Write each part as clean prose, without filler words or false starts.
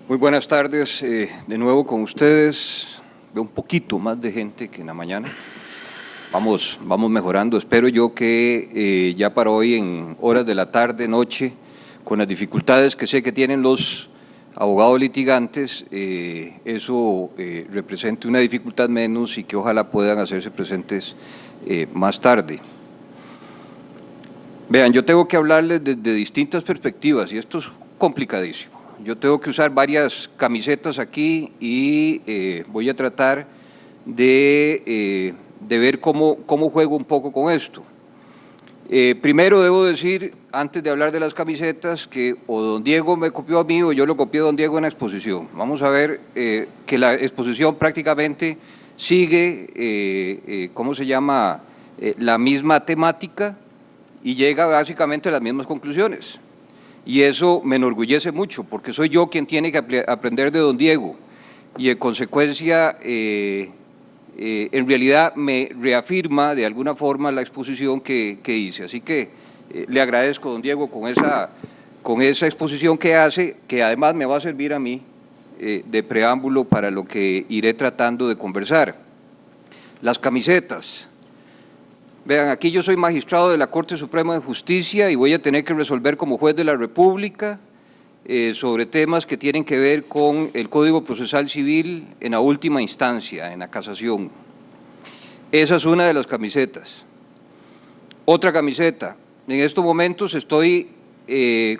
Muy buenas tardes, de nuevo con ustedes. Veo un poquito más de gente que en la mañana. Vamos mejorando. Espero yo que ya para hoy en horas de la tarde, noche, con las dificultades que sé que tienen los abogados litigantes, eso represente una dificultad menos y que ojalá puedan hacerse presentes más tarde. Vean, yo tengo que hablarles desde distintas perspectivas y esto es complicadísimo. Yo tengo que usar varias camisetas aquí y voy a tratar de ver cómo juego un poco con esto. Primero debo decir, antes de hablar de las camisetas, que o don Diego me copió a mí o yo lo copié a don Diego en la exposición. Vamos a ver que la exposición prácticamente sigue, la misma temática y llega básicamente a las mismas conclusiones. Y eso me enorgullece mucho, porque soy yo quien tiene que aprender de don Diego, y en consecuencia, en realidad me reafirma de alguna forma la exposición que hice. Así que le agradezco, don Diego, con esa exposición que hace, que además me va a servir a mí de preámbulo para lo que iré tratando de conversar. Las camisetas. Vean, aquí yo soy magistrado de la Corte Suprema de Justicia y voy a tener que resolver como juez de la República sobre temas que tienen que ver con el Código Procesal Civil en la última instancia, en la casación. Esa es una de las camisetas. Otra camiseta. En estos momentos estoy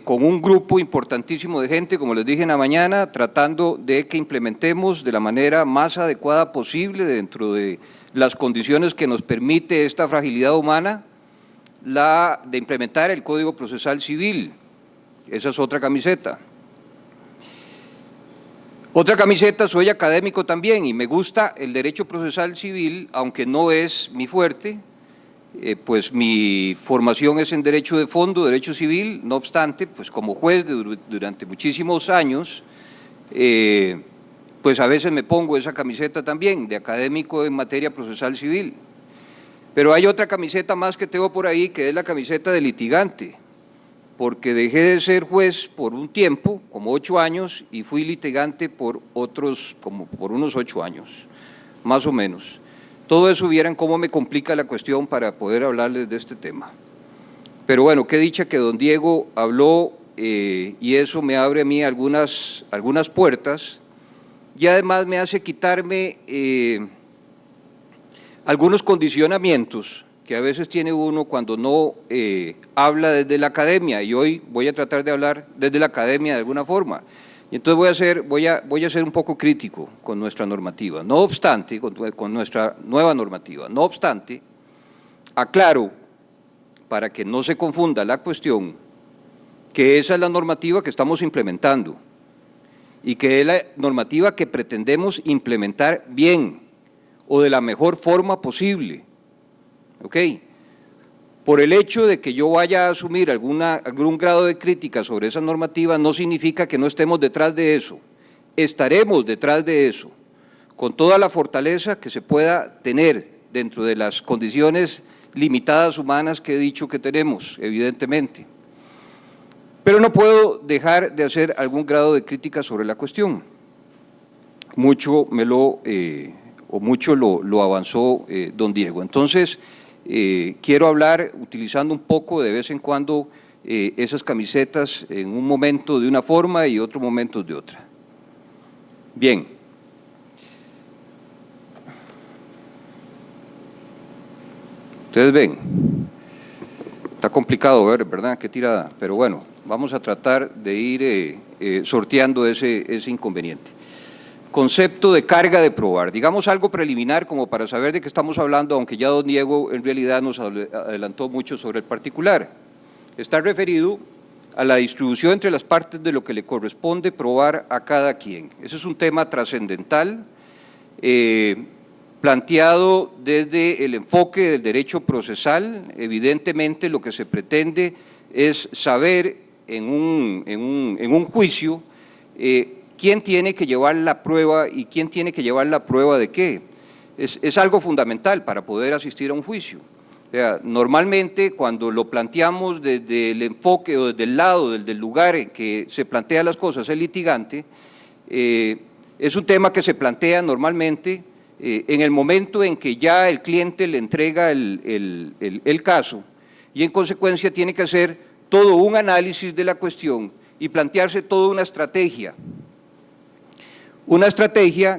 con un grupo importantísimo de gente, como les dije en la mañana, tratando de que implementemos de la manera más adecuada posible dentro de las condiciones que nos permite esta fragilidad humana, de implementar el Código Procesal Civil. Esa es otra camiseta. Otra camiseta, soy académico también y me gusta el derecho procesal civil, aunque no es mi fuerte, pues mi formación es en derecho de fondo, derecho civil, no obstante, pues como juez durante muchísimos años, pues a veces me pongo esa camiseta también, de académico en materia procesal civil. Pero hay otra camiseta más que tengo por ahí, que es la camiseta de litigante, porque dejé de ser juez por un tiempo, como 8 años, y fui litigante por unos 8 años, más o menos. Todo eso vieran cómo me complica la cuestión para poder hablarles de este tema. Pero bueno, qué dicha que don Diego habló y eso me abre a mí algunas puertas, y además me hace quitarme algunos condicionamientos que a veces tiene uno cuando no habla desde la academia, y hoy voy a tratar de hablar desde la academia de alguna forma. Y entonces voy a ser un poco crítico con nuestra normativa, no obstante, con nuestra nueva normativa. No obstante, aclaro, para que no se confunda la cuestión, que esa es la normativa que estamos implementando, y que es la normativa que pretendemos implementar bien o de la mejor forma posible. ¿Ok? Por el hecho de que yo vaya a asumir algún grado de crítica sobre esa normativa no significa que no estemos detrás de eso. Estaremos detrás de eso, con toda la fortaleza que se pueda tener dentro de las condiciones limitadas humanas que he dicho que tenemos, evidentemente. Pero no puedo dejar de hacer algún grado de crítica sobre la cuestión. Mucho lo avanzó don Diego. Entonces, quiero hablar utilizando un poco de vez en cuando esas camisetas, en un momento de una forma y otro momento de otra. Bien. Ustedes ven, está complicado ver, ¿verdad? Qué tirada, pero bueno, vamos a tratar de ir sorteando ese inconveniente. Concepto de carga de probar, digamos algo preliminar como para saber de qué estamos hablando, aunque ya don Diego en realidad nos adelantó mucho sobre el particular. Está referido a la distribución entre las partes de lo que le corresponde probar a cada quien. Ese es un tema trascendental, planteado desde el enfoque del derecho procesal. Evidentemente lo que se pretende es saber en un juicio quién tiene que llevar la prueba y quién tiene que llevar la prueba de qué. Es algo fundamental para poder asistir a un juicio. O sea, normalmente cuando lo planteamos desde el enfoque o desde el lado, desde el lugar en que se plantean las cosas, el litigante, es un tema que se plantea normalmente en el momento en que ya el cliente le entrega el caso y en consecuencia tiene que hacer todo un análisis de la cuestión y plantearse toda una estrategia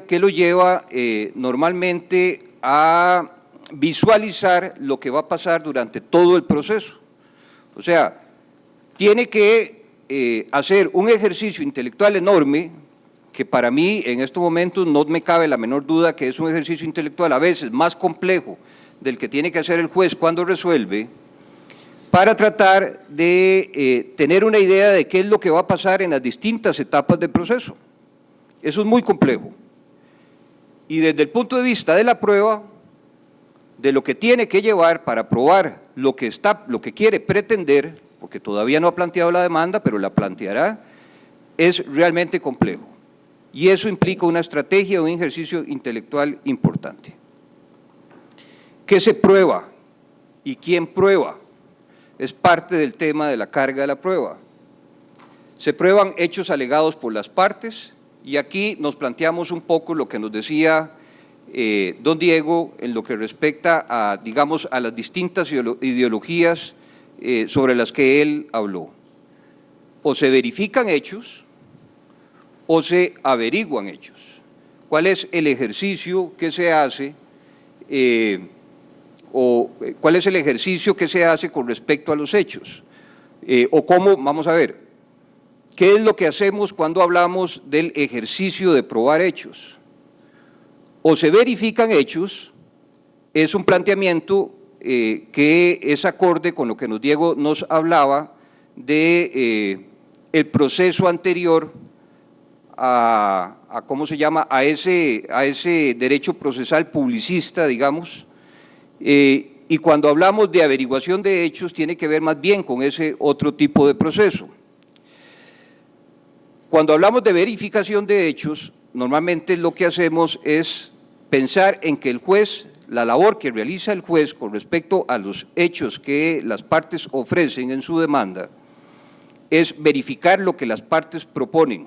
que lo lleva normalmente a visualizar lo que va a pasar durante todo el proceso. O sea, tiene que hacer un ejercicio intelectual enorme, que para mí en estos momentos no me cabe la menor duda que es un ejercicio intelectual a veces más complejo del que tiene que hacer el juez cuando resuelve, para tratar de tener una idea de qué es lo que va a pasar en las distintas etapas del proceso. Eso es muy complejo. Y desde el punto de vista de la prueba, de lo que tiene que llevar para probar lo que quiere pretender, porque todavía no ha planteado la demanda, pero la planteará, es realmente complejo. Y eso implica una estrategia, un ejercicio intelectual importante. ¿Qué se prueba y quién prueba? Es parte del tema de la carga de la prueba. Se prueban hechos alegados por las partes y aquí nos planteamos un poco lo que nos decía don Diego en lo que respecta a, digamos, a las distintas ideologías sobre las que él habló. O se verifican hechos o se averiguan hechos. ¿Cuál es el ejercicio que se hace cuál es el ejercicio que se hace con respecto a los hechos? O cómo, vamos a ver, ¿qué es lo que hacemos cuando hablamos del ejercicio de probar hechos? O se verifican hechos, es un planteamiento que es acorde con lo que Diego nos hablaba de el proceso anterior ¿cómo se llama?, a ese derecho procesal publicista, digamos, y cuando hablamos de averiguación de hechos tiene que ver más bien con ese otro tipo de proceso. Cuando hablamos de verificación de hechos, normalmente lo que hacemos es pensar en que el juez, la labor que realiza el juez con respecto a los hechos que las partes ofrecen en su demanda, es verificar lo que las partes proponen.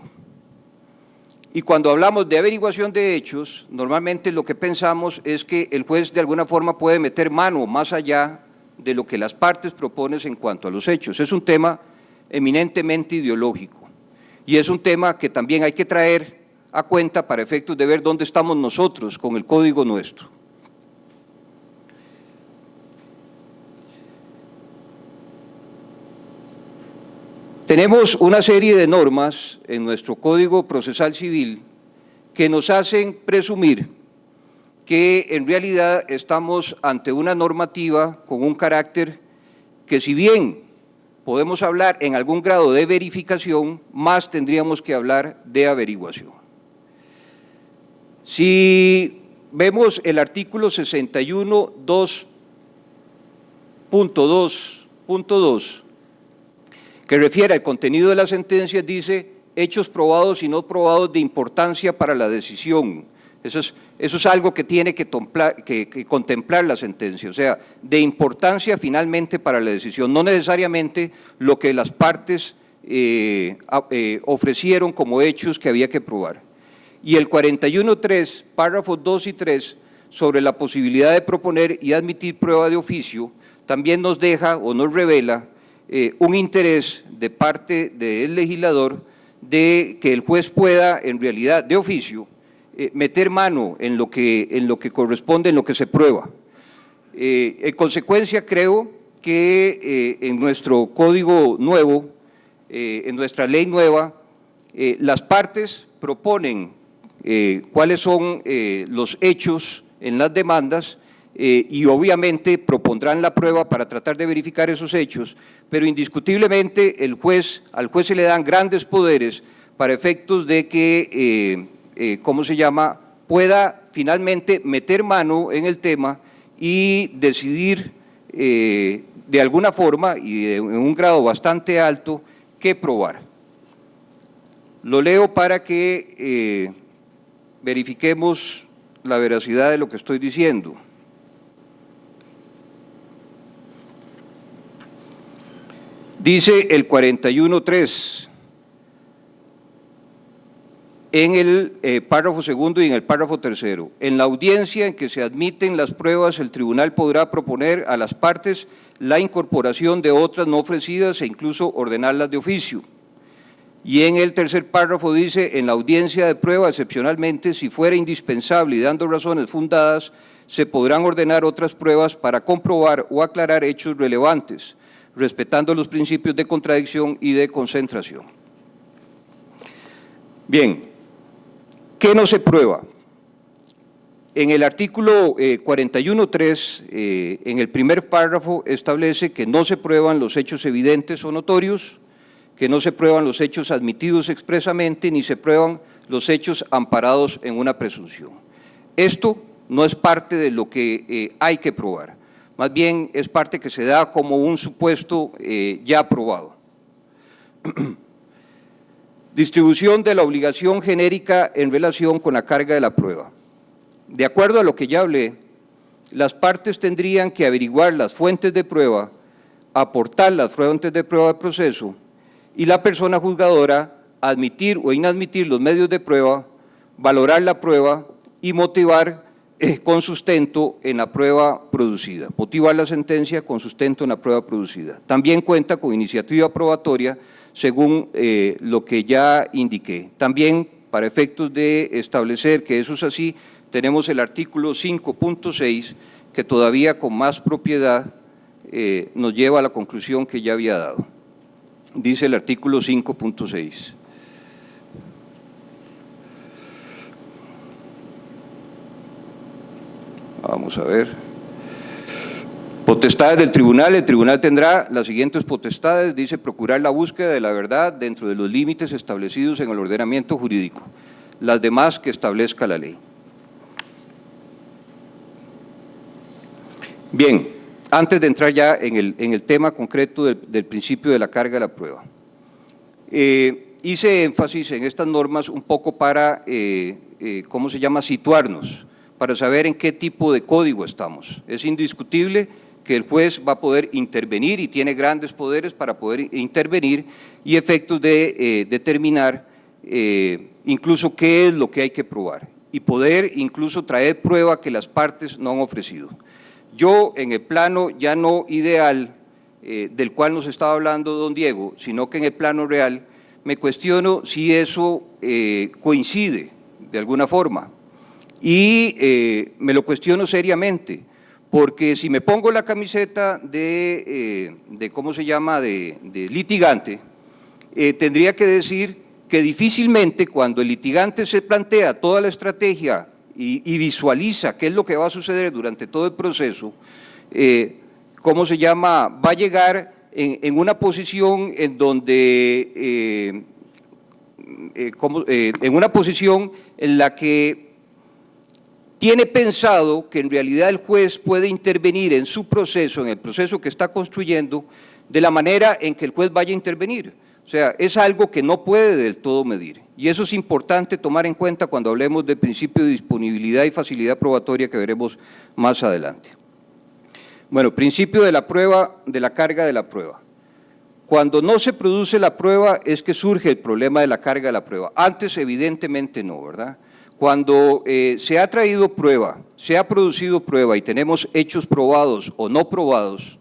Y cuando hablamos de averiguación de hechos, normalmente lo que pensamos es que el juez de alguna forma puede meter mano más allá de lo que las partes proponen en cuanto a los hechos. Es un tema eminentemente ideológico y es un tema que también hay que traer a cuenta para efectos de ver dónde estamos nosotros con el código nuestro. Tenemos una serie de normas en nuestro Código Procesal Civil que nos hacen presumir que en realidad estamos ante una normativa con un carácter que, si bien podemos hablar en algún grado de verificación, más tendríamos que hablar de averiguación. Si vemos el artículo 61, 2.2, que refiere al contenido de las sentencias, dice hechos probados y no probados de importancia para la decisión. Eso es algo que tiene que contemplar la sentencia, o sea, de importancia finalmente para la decisión, no necesariamente lo que las partes ofrecieron como hechos que había que probar. Y el 41.3, párrafos 2 y 3, sobre la posibilidad de proponer y admitir prueba de oficio, también nos deja o nos revela un interés de parte del legislador de que el juez pueda, en realidad, de oficio, meter mano en lo que corresponde, en lo que se prueba. En consecuencia, creo que en nuestro código nuevo, en nuestra ley nueva, las partes proponen cuáles son los hechos en las demandas y obviamente propondrán la prueba para tratar de verificar esos hechos, pero indiscutiblemente al juez se le dan grandes poderes para efectos de que, pueda finalmente meter mano en el tema y decidir de alguna forma y en un grado bastante alto qué probar. Lo leo para que verifiquemos la veracidad de lo que estoy diciendo. Dice el 41.3, en el párrafo segundo y en el párrafo tercero. En la audiencia en que se admiten las pruebas, el tribunal podrá proponer a las partes la incorporación de otras no ofrecidas e incluso ordenarlas de oficio. Y en el tercer párrafo dice, en la audiencia de prueba, excepcionalmente, si fuera indispensable y dando razones fundadas, se podrán ordenar otras pruebas para comprobar o aclarar hechos relevantes, respetando los principios de contradicción y de concentración. Bien, ¿qué no se prueba? En el artículo 41.3, en el primer párrafo, establece que no se prueban los hechos evidentes o notorios, que no se prueban los hechos admitidos expresamente, ni se prueban los hechos amparados en una presunción. Esto no es parte de lo que hay que probar, más bien es parte que se da como un supuesto ya probado. Distribución de la obligación genérica en relación con la carga de la prueba. De acuerdo a lo que ya hablé, las partes tendrían que averiguar las fuentes de prueba, aportar las fuentes de prueba del proceso y la persona juzgadora admitir o inadmitir los medios de prueba, valorar la prueba y motivar con sustento en la prueba producida, motivar la sentencia con sustento en la prueba producida. También cuenta con iniciativa probatoria según lo que ya indiqué. También, para efectos de establecer que eso es así, tenemos el artículo 5.6, que todavía con más propiedad nos lleva a la conclusión que ya había dado. Dice el artículo 5.6. Vamos a ver. Potestades del tribunal. El tribunal tendrá las siguientes potestades. Dice procurar la búsqueda de la verdad dentro de los límites establecidos en el ordenamiento jurídico. Las demás que establezca la ley. Bien, antes de entrar ya en el tema concreto del principio de la carga de la prueba, hice énfasis en estas normas un poco para, ¿cómo se llama?, situarnos, para saber en qué tipo de código estamos. Es indiscutible que el juez va a poder intervenir y tiene grandes poderes para poder intervenir y efectos de determinar incluso qué es lo que hay que probar y poder incluso traer prueba que las partes no han ofrecido. Yo, en el plano ya no ideal del cual nos estaba hablando don Diego, sino que en el plano real, me cuestiono si eso coincide de alguna forma. Y me lo cuestiono seriamente, porque si me pongo la camiseta ¿cómo se llama?, de litigante, tendría que decir que difícilmente cuando el litigante se plantea toda la estrategia y visualiza qué es lo que va a suceder durante todo el proceso, ¿cómo se llama?, va a llegar en una posición en donde, en una posición en la que tiene pensado que en realidad el juez puede intervenir en su proceso, en el proceso que está construyendo, de la manera en que el juez vaya a intervenir. O sea, es algo que no puede del todo medir. Y eso es importante tomar en cuenta cuando hablemos del principio de disponibilidad y facilidad probatoria que veremos más adelante. Bueno, principio de la prueba, de la carga de la prueba. Cuando no se produce la prueba es que surge el problema de la carga de la prueba. Antes evidentemente no, ¿verdad? Cuando se ha traído prueba, se ha producido prueba y tenemos hechos probados o no probados,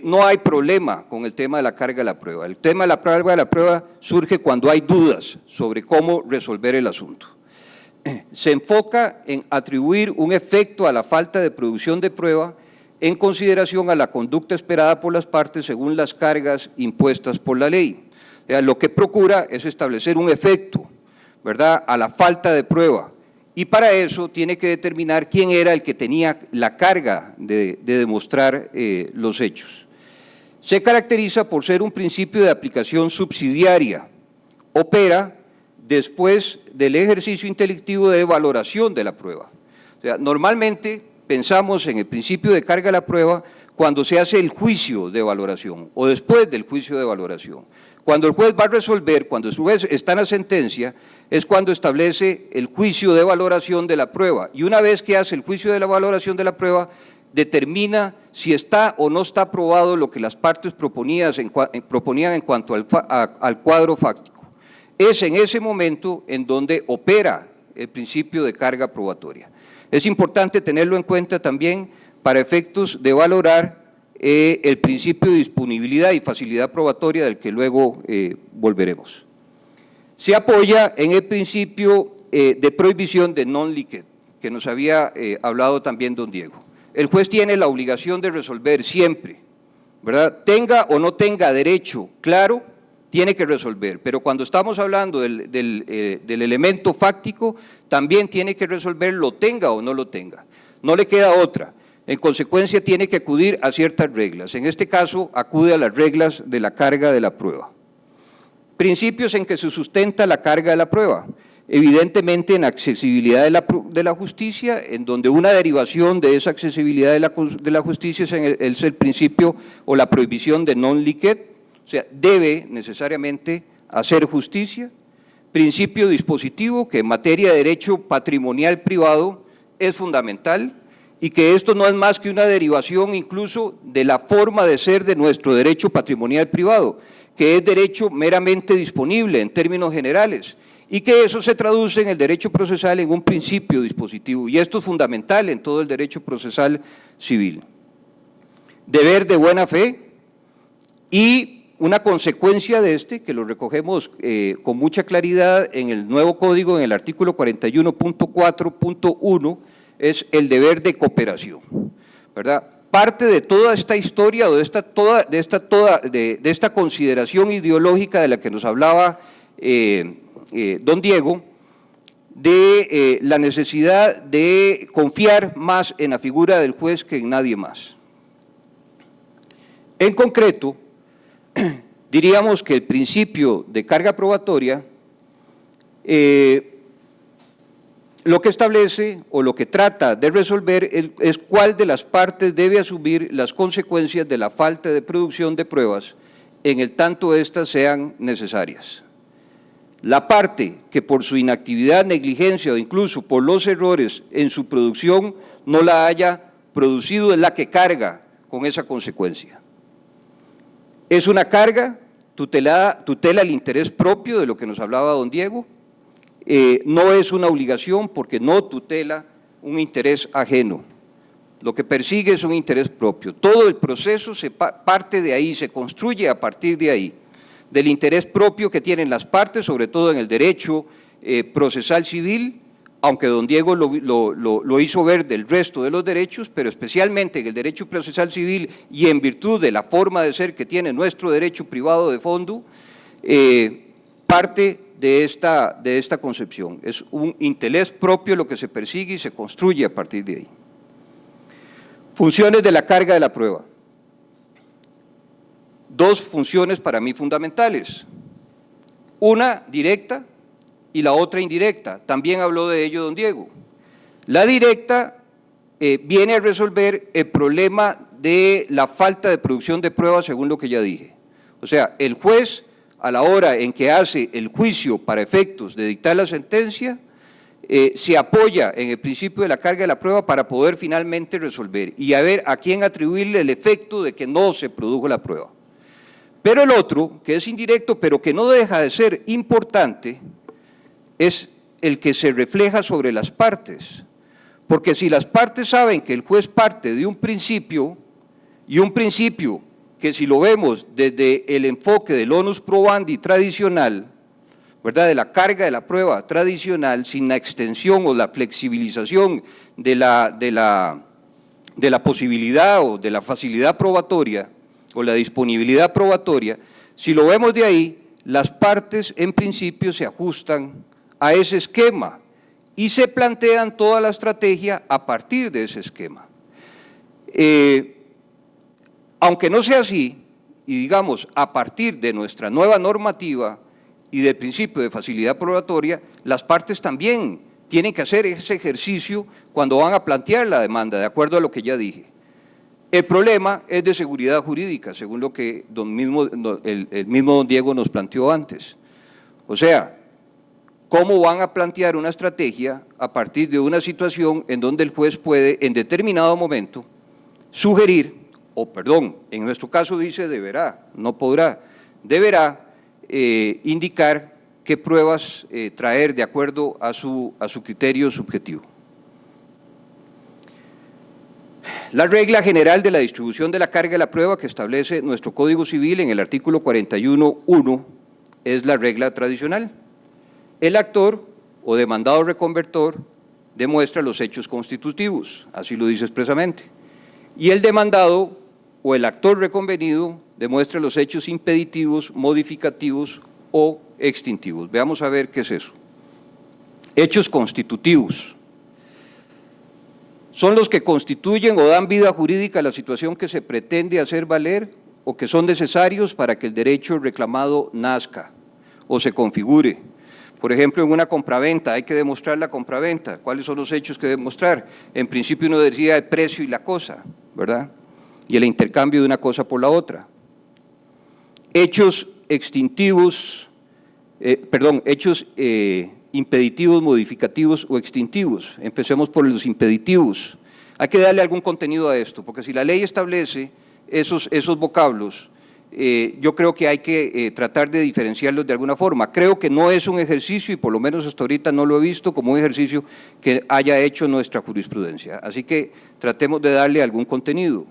no hay problema con el tema de la carga de la prueba. El tema de la carga de la prueba surge cuando hay dudas sobre cómo resolver el asunto. Se enfoca en atribuir un efecto a la falta de producción de prueba en consideración a la conducta esperada por las partes según las cargas impuestas por la ley. O sea, lo que procura es establecer un efecto, ¿verdad?, a la falta de prueba. Y para eso tiene que determinar quién era el que tenía la carga de demostrar los hechos. Se caracteriza por ser un principio de aplicación subsidiaria. Opera después del ejercicio intelectivo de valoración de la prueba. O sea, normalmente pensamos en el principio de carga de la prueba cuando se hace el juicio de valoración o después del juicio de valoración. Cuando el juez va a resolver, cuando el juez está en la sentencia, es cuando establece el juicio de valoración de la prueba. Y una vez que hace el juicio de la valoración de la prueba, determina si está o no está probado lo que las partes proponían en cuanto al cuadro fáctico. es en ese momento en donde opera el principio de carga probatoria. Es importante tenerlo en cuenta también para efectos de valorar el principio de disponibilidad y facilidad probatoria del que luego volveremos. Se apoya en el principio de prohibición de non-liquid, que nos había hablado también don Diego. El juez tiene la obligación de resolver siempre, ¿verdad? Tenga o no tenga derecho claro, tiene que resolver, pero cuando estamos hablando del elemento fáctico, también tiene que resolver, lo tenga o no lo tenga. No le queda otra. En consecuencia, tiene que acudir a ciertas reglas. En este caso, acude a las reglas de la carga de la prueba. Principios en que se sustenta la carga de la prueba. Evidentemente, en accesibilidad de la justicia, en donde una derivación de esa accesibilidad de la justicia es el principio o la prohibición de non-liquid, o sea, debe necesariamente hacer justicia. Principio dispositivo, que en materia de derecho patrimonial privado es fundamental, y que esto no es más que una derivación incluso de la forma de ser de nuestro derecho patrimonial privado, que es derecho meramente disponible en términos generales, y que eso se traduce en el derecho procesal en un principio dispositivo, y esto es fundamental en todo el derecho procesal civil. Deber de buena fe, y una consecuencia de este, que lo recogemos con mucha claridad en el nuevo código, en el artículo 41.4.1, es el deber de cooperación, ¿verdad? Parte de toda esta historia o de esta consideración ideológica de la que nos hablaba don Diego, de la necesidad de confiar más en la figura del juez que en nadie más. En concreto, diríamos que el principio de carga probatoria lo que establece o lo que trata de resolver es cuál de las partes debe asumir las consecuencias de la falta de producción de pruebas en el tanto éstas sean necesarias. La parte que por su inactividad, negligencia o incluso por los errores en su producción no la haya producido es la que carga con esa consecuencia. Es una carga, tutela el interés propio de lo que nos hablaba don Diego, no es una obligación porque no tutela un interés ajeno. Lo que persigue es un interés propio. Todo el proceso se parte de ahí, se construye a partir de ahí, del interés propio que tienen las partes, sobre todo en el derecho procesal civil, aunque don Diego lo hizo ver del resto de los derechos, pero especialmente en el derecho procesal civil y en virtud de la forma de ser que tiene nuestro derecho privado de fondo, parte de esta concepción. Es un interés propio lo que se persigue y se construye a partir de ahí. Funciones de la carga de la prueba. Dos funciones para mí fundamentales. Una directa y la otra indirecta. También habló de ello don Diego. La directa viene a resolver el problema de la falta de producción de pruebas según lo que ya dije. O sea, el juez a la hora en que hace el juicio para efectos de dictar la sentencia, se apoya en el principio de la carga de la prueba para poder finalmente resolver y a ver a quién atribuirle el efecto de que no se produjo la prueba. Pero el otro, que es indirecto, pero que no deja de ser importante, es el que se refleja sobre las partes. Porque si las partes saben que el juez parte de un principio, y un principio que si lo vemos desde el enfoque del onus probandi tradicional, ¿verdad?, de la carga de la prueba tradicional, sin la extensión o la flexibilización de la posibilidad o de la facilidad probatoria o la disponibilidad probatoria, si lo vemos de ahí, las partes en principio se ajustan a ese esquema y se plantean toda la estrategia a partir de ese esquema. Aunque no sea así, y digamos a partir de nuestra nueva normativa y del principio de facilidad probatoria, las partes también tienen que hacer ese ejercicio cuando van a plantear la demanda, de acuerdo a lo que ya dije. El problema es de seguridad jurídica, según lo que el mismo don Diego nos planteó antes. O sea, ¿cómo van a plantear una estrategia a partir de una situación en donde el juez puede, en determinado momento, sugerir, o perdón, en nuestro caso dice deberá, no podrá, deberá indicar qué pruebas traer de acuerdo a su criterio subjetivo. La regla general de la distribución de la carga de la prueba que establece nuestro Código Civil en el artículo 41.1 es la regla tradicional. El actor o demandado reconvertor demuestra los hechos constitutivos, así lo dice expresamente, y el demandado o el actor reconvenido demuestra los hechos impeditivos, modificativos o extintivos. Veamos a ver qué es eso. Hechos constitutivos son los que constituyen o dan vida jurídica a la situación que se pretende hacer valer o que son necesarios para que el derecho reclamado nazca o se configure. Por ejemplo, en una compraventa hay que demostrar la compraventa. ¿Cuáles son los hechos que demostrar? En principio uno decía el precio y la cosa, ¿verdad? Y el intercambio de una cosa por la otra. Hechos extintivos, hechos impeditivos, modificativos o extintivos. Empecemos por los impeditivos. Hay que darle algún contenido a esto, porque si la ley establece esos vocablos, yo creo que hay que tratar de diferenciarlos de alguna forma. Creo que no es un ejercicio, y por lo menos hasta ahorita no lo he visto como un ejercicio que haya hecho nuestra jurisprudencia. Así que tratemos de darle algún contenido.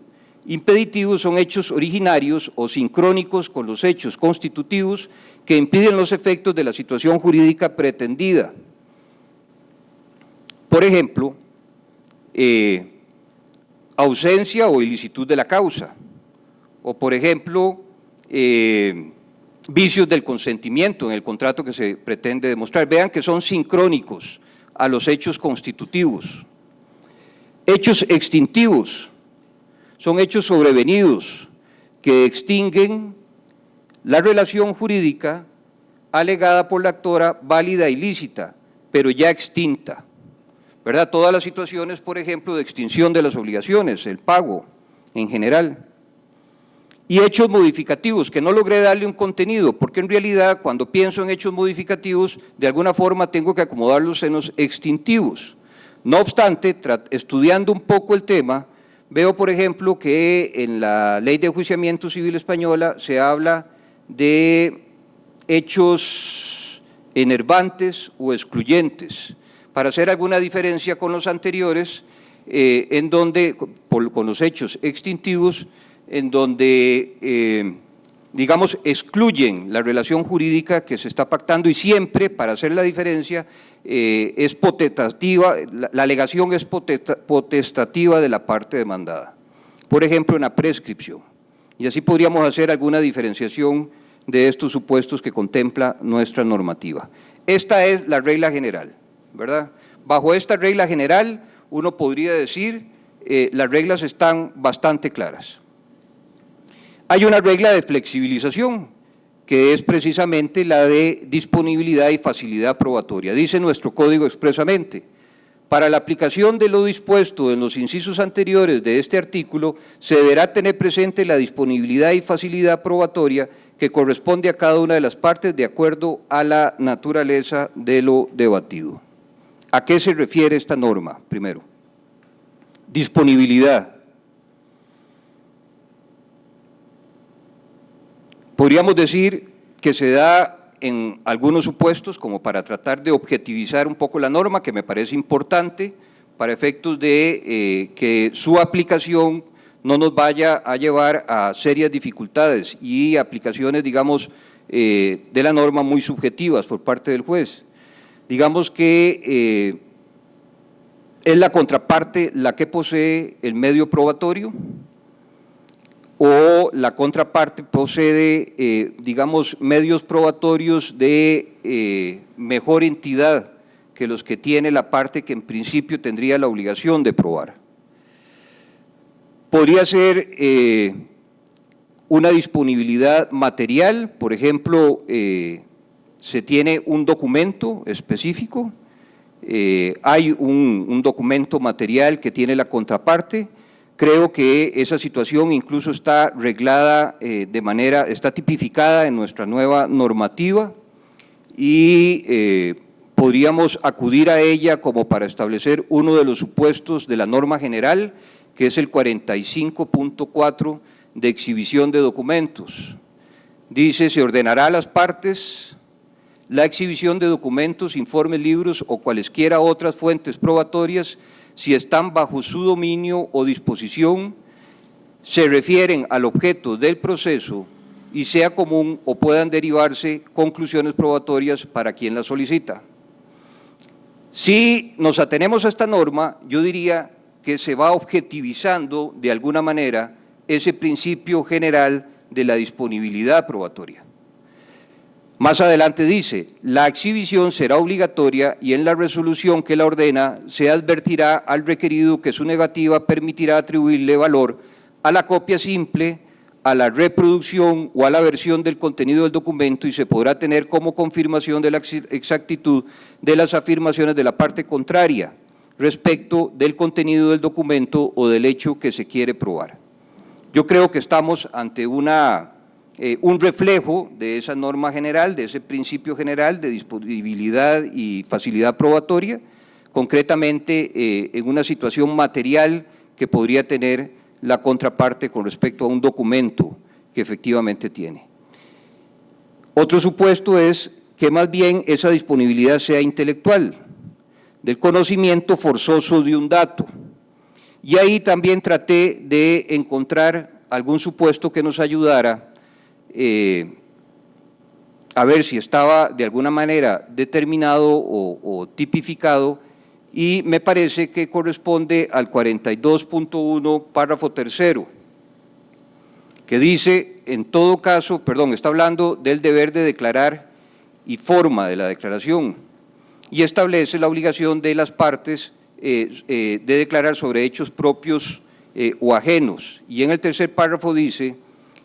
Impeditivos son hechos originarios o sincrónicos con los hechos constitutivos que impiden los efectos de la situación jurídica pretendida. Por ejemplo, ausencia o ilicitud de la causa, o por ejemplo, vicios del consentimiento en el contrato que se pretende demostrar. Vean que son sincrónicos a los hechos constitutivos. Hechos extintivos son hechos sobrevenidos que extinguen la relación jurídica alegada por la actora válida y lícita, pero ya extinta, ¿verdad? Todas las situaciones, por ejemplo, de extinción de las obligaciones, el pago en general. Y hechos modificativos, que no logré darle un contenido, porque en realidad cuando pienso en hechos modificativos, de alguna forma tengo que acomodarlos en los extintivos. No obstante, estudiando un poco el tema, veo, por ejemplo, que en la Ley de Enjuiciamiento Civil Española se habla de hechos enervantes o excluyentes, para hacer alguna diferencia con los anteriores, en donde, con los hechos extintivos, en donde, digamos, excluyen la relación jurídica que se está pactando y siempre, para hacer la diferencia, es potestativa, la alegación es potestativa de la parte demandada. Por ejemplo, en la prescripción. Y así podríamos hacer alguna diferenciación de estos supuestos que contempla nuestra normativa. Esta es la regla general, ¿verdad? Bajo esta regla general, uno podría decir, las reglas están bastante claras. Hay una regla de flexibilización, que es precisamente la de disponibilidad y facilidad probatoria. Dice nuestro código expresamente, para la aplicación de lo dispuesto en los incisos anteriores de este artículo, se deberá tener presente la disponibilidad y facilidad probatoria que corresponde a cada una de las partes de acuerdo a la naturaleza de lo debatido. ¿A qué se refiere esta norma? Primero, disponibilidad. Podríamos decir que se da en algunos supuestos, como para tratar de objetivizar un poco la norma, que me parece importante, para efectos de que su aplicación no nos vaya a llevar a serias dificultades y aplicaciones, digamos, de la norma muy subjetivas por parte del juez. Digamos que es la contraparte la que posee el medio probatorio, o la contraparte posee, digamos, medios probatorios de mejor entidad que los que tiene la parte que en principio tendría la obligación de probar. Podría ser una disponibilidad material, por ejemplo, se tiene un documento específico, hay un documento material que tiene la contraparte. Creo que esa situación incluso está reglada está tipificada en nuestra nueva normativa y podríamos acudir a ella como para establecer uno de los supuestos de la norma general, que es el 45.4 de exhibición de documentos. Dice, se ordenará a las partes la exhibición de documentos, informes, libros o cualesquiera otras fuentes probatorias, si están bajo su dominio o disposición, se refieren al objeto del proceso y sea común o puedan derivarse conclusiones probatorias para quien la solicita. Si nos atenemos a esta norma, yo diría que se va objetivizando de alguna manera ese principio general de la disponibilidad probatoria. Más adelante dice, la exhibición será obligatoria y en la resolución que la ordena se advertirá al requerido que su negativa permitirá atribuirle valor a la copia simple, a la reproducción o a la versión del contenido del documento y se podrá tener como confirmación de la exactitud de las afirmaciones de la parte contraria respecto del contenido del documento o del hecho que se quiere probar. Yo creo que estamos ante un reflejo de esa norma general, de ese principio general de disponibilidad y facilidad probatoria, concretamente en una situación material que podría tener la contraparte con respecto a un documento que efectivamente tiene. Otro supuesto es que más bien esa disponibilidad sea intelectual, del conocimiento forzoso de un dato. Y ahí también traté de encontrar algún supuesto que nos ayudara a ver si estaba de alguna manera determinado o tipificado, y me parece que corresponde al 42.1, párrafo tercero, que dice, en todo caso, está hablando del deber de declarar y forma de la declaración, y establece la obligación de las partes de declarar sobre hechos propios o ajenos. Y en el tercer párrafo dice,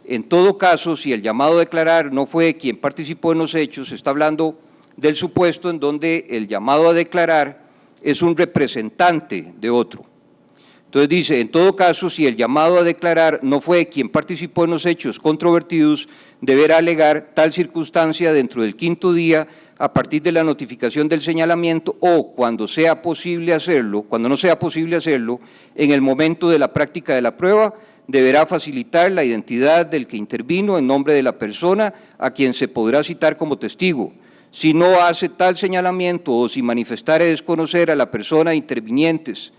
en todo caso, si el llamado a declarar no fue quien participó en los hechos, está hablando del supuesto en donde el llamado a declarar es un representante de otro. Entonces dice, en todo caso, si el llamado a declarar no fue quien participó en los hechos controvertidos, deberá alegar tal circunstancia dentro del 5º día a partir de la notificación del señalamiento o cuando sea posible hacerlo, cuando no sea posible hacerlo, en el momento de la práctica de la prueba, deberá facilitar la identidad del que intervino en nombre de la persona a quien se podrá citar como testigo. Si no hace tal señalamiento o si manifestare desconocer a la persona interviniente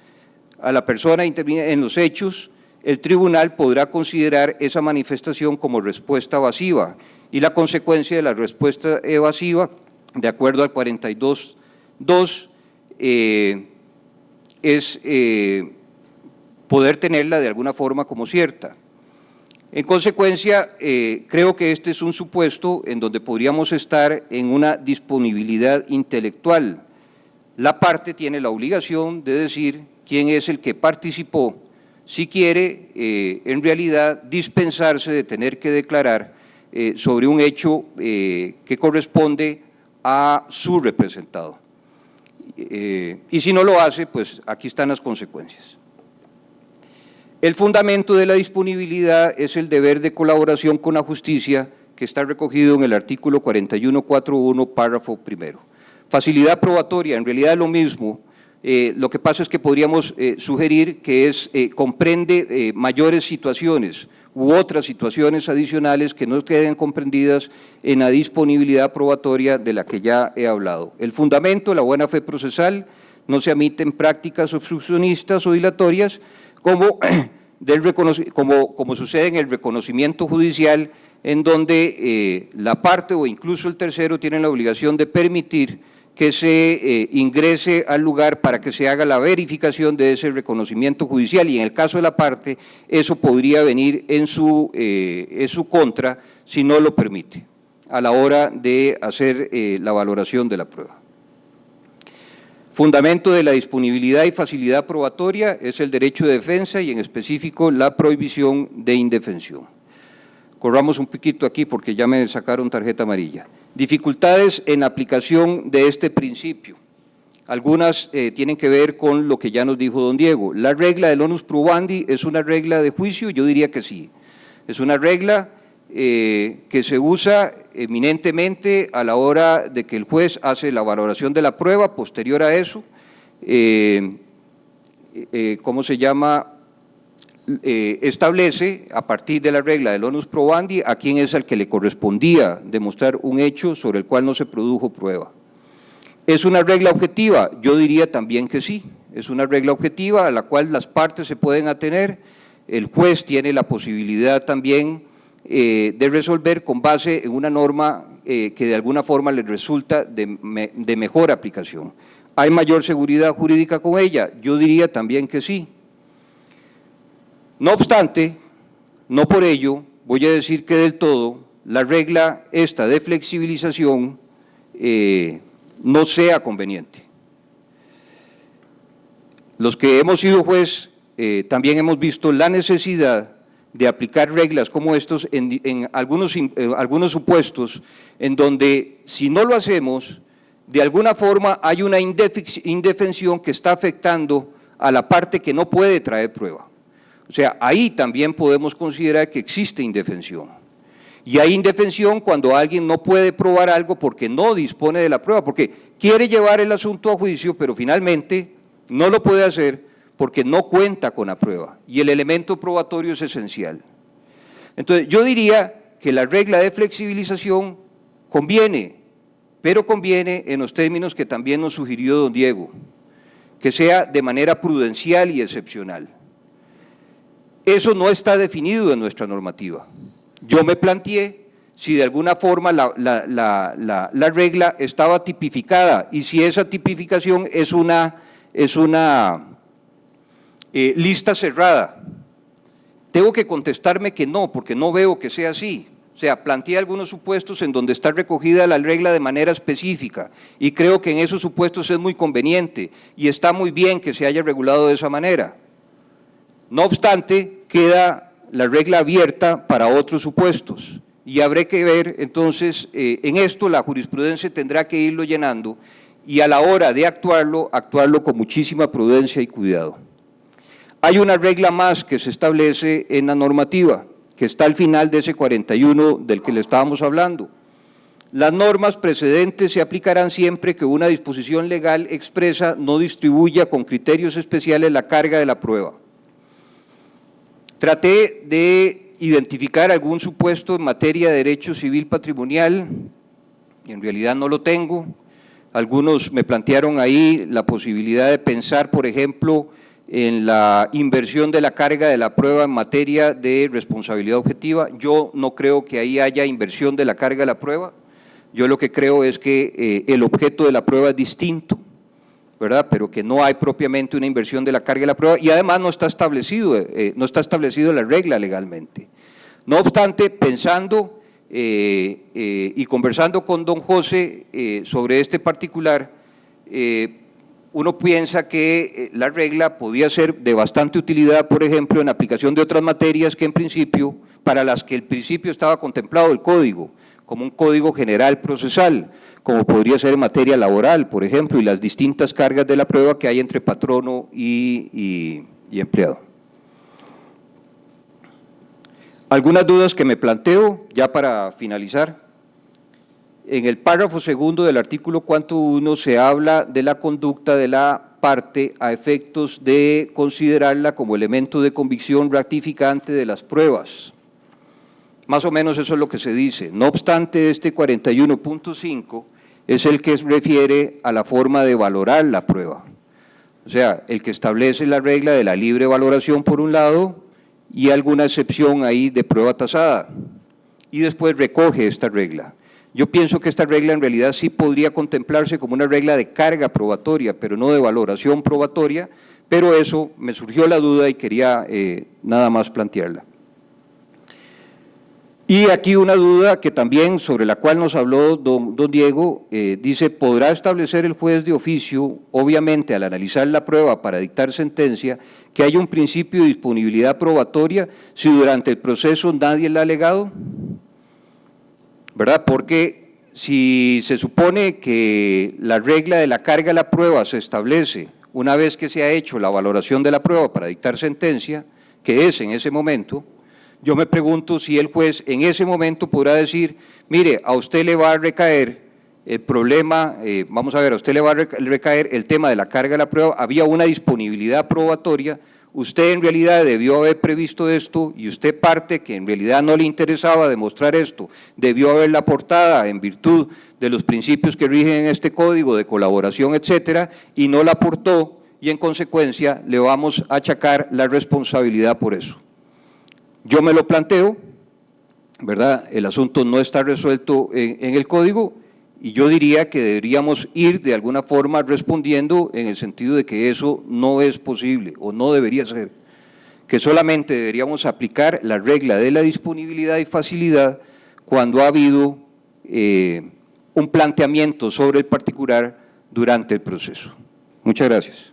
en los hechos, el tribunal podrá considerar esa manifestación como respuesta evasiva y la consecuencia de la respuesta evasiva, de acuerdo al 42.2, es poder tenerla de alguna forma como cierta. En consecuencia, creo que este es un supuesto en donde podríamos estar en una disponibilidad intelectual. La parte tiene la obligación de decir quién es el que participó, si quiere en realidad dispensarse de tener que declarar sobre un hecho que corresponde a su representado. Y si no lo hace, pues aquí están las consecuencias. El fundamento de la disponibilidad es el deber de colaboración con la justicia que está recogido en el artículo 41.4.1, párrafo primero. Facilidad probatoria, en realidad es lo mismo, lo que pasa es que podríamos sugerir que comprende mayores situaciones u otras situaciones adicionales que no queden comprendidas en la disponibilidad probatoria de la que ya he hablado. El fundamento, la buena fe procesal, no se admiten prácticas obstruccionistas o dilatorias, como sucede en el reconocimiento judicial, en donde la parte o incluso el tercero tienen la obligación de permitir que se ingrese al lugar para que se haga la verificación de ese reconocimiento judicial, y en el caso de la parte, eso podría venir en su contra si no lo permite, a la hora de hacer la valoración de la prueba. Fundamento de la disponibilidad y facilidad probatoria es el derecho de defensa y en específico la prohibición de indefensión. Corramos un poquito aquí porque ya me sacaron tarjeta amarilla. Dificultades en aplicación de este principio. Algunas tienen que ver con lo que ya nos dijo don Diego. La regla del onus probandi es una regla de juicio, yo diría que sí. Es una regla que se usa eminentemente a la hora de que el juez hace la valoración de la prueba. Posterior a eso, establece, a partir de la regla del onus probandi, a quién es al que le correspondía demostrar un hecho sobre el cual no se produjo prueba. ¿Es una regla objetiva? Yo diría también que sí, es una regla objetiva a la cual las partes se pueden atener, el juez tiene la posibilidad también de resolver con base en una norma que de alguna forma le resulta de mejor aplicación. ¿Hay mayor seguridad jurídica con ella? Yo diría también que sí. No obstante, no por ello voy a decir que del todo la regla esta de flexibilización no sea conveniente. Los que hemos sido juez también hemos visto la necesidad de aplicar reglas como estos en algunos supuestos en donde si no lo hacemos, de alguna forma hay una indefensión que está afectando a la parte que no puede traer prueba. O sea, ahí también podemos considerar que existe indefensión. Y hay indefensión cuando alguien no puede probar algo porque no dispone de la prueba, porque quiere llevar el asunto a juicio, pero finalmente no lo puede hacer porque no cuenta con la prueba. Y el elemento probatorio es esencial. Entonces, yo diría que la regla de flexibilización conviene, pero conviene en los términos que también nos sugirió don Diego, que sea de manera prudencial y excepcional. Eso no está definido en nuestra normativa. Yo me planteé si de alguna forma la regla estaba tipificada y si esa tipificación es una lista cerrada. Tengo que contestarme que no, porque no veo que sea así. O sea, planteé algunos supuestos en donde está recogida la regla de manera específica y creo que en esos supuestos es muy conveniente y está muy bien que se haya regulado de esa manera. No obstante, queda la regla abierta para otros supuestos y habrá que ver, entonces, en esto la jurisprudencia tendrá que irlo llenando y a la hora de actuarlo con muchísima prudencia y cuidado. Hay una regla más que se establece en la normativa, que está al final de ese 41 del que le estábamos hablando. Las normas precedentes se aplicarán siempre que una disposición legal expresa no distribuya con criterios especiales la carga de la prueba. Traté de identificar algún supuesto en materia de derecho civil patrimonial, y en realidad no lo tengo. Algunos me plantearon ahí la posibilidad de pensar, por ejemplo, en la inversión de la carga de la prueba en materia de responsabilidad objetiva. Yo no creo que ahí haya inversión de la carga de la prueba. Yo lo que creo es que el objeto de la prueba es distinto, ¿verdad? Pero que no hay propiamente una inversión de la carga de la prueba y además no está establecido la regla legalmente. No obstante, pensando y conversando con don José sobre este particular, uno piensa que la regla podía ser de bastante utilidad, por ejemplo, en aplicación de otras materias que en principio, para las que el principio estaba contemplado el código, como un código general procesal, como podría ser en materia laboral, por ejemplo, y las distintas cargas de la prueba que hay entre patrono y empleado. Algunas dudas que me planteo, ya para finalizar. En el párrafo segundo del artículo 1 se habla de la conducta de la parte a efectos de considerarla como elemento de convicción ratificante de las pruebas. Más o menos eso es lo que se dice. No obstante, este 41.5 es el que refiere a la forma de valorar la prueba. O sea, el que establece la regla de la libre valoración por un lado y alguna excepción ahí de prueba tasada. Y después recoge esta regla. Yo pienso que esta regla en realidad sí podría contemplarse como una regla de carga probatoria, pero no de valoración probatoria, pero eso me surgió la duda y quería nada más plantearla. Y aquí una duda que también sobre la cual nos habló don Diego, dice, ¿podrá establecer el juez de oficio, obviamente al analizar la prueba para dictar sentencia, que haya un principio de disponibilidad probatoria si durante el proceso nadie la ha alegado? ¿Verdad? Porque si se supone que la regla de la carga de la prueba se establece una vez que se ha hecho la valoración de la prueba para dictar sentencia, que es en ese momento, yo me pregunto si el juez en ese momento podrá decir, mire, a usted le va a recaer el problema, a usted le va a recaer el tema de la carga de la prueba, había una disponibilidad probatoria, usted en realidad debió haber previsto esto y usted parte que en realidad no le interesaba demostrar esto, debió haberla aportada en virtud de los principios que rigen este código de colaboración, etcétera, y no la aportó y en consecuencia le vamos a achacar la responsabilidad por eso. Yo me lo planteo, ¿verdad? El asunto no está resuelto en el código y yo diría que deberíamos ir de alguna forma respondiendo en el sentido de que eso no es posible o no debería ser, que solamente deberíamos aplicar la regla de la disponibilidad y facilidad cuando ha habido un planteamiento sobre el particular durante el proceso. Muchas gracias.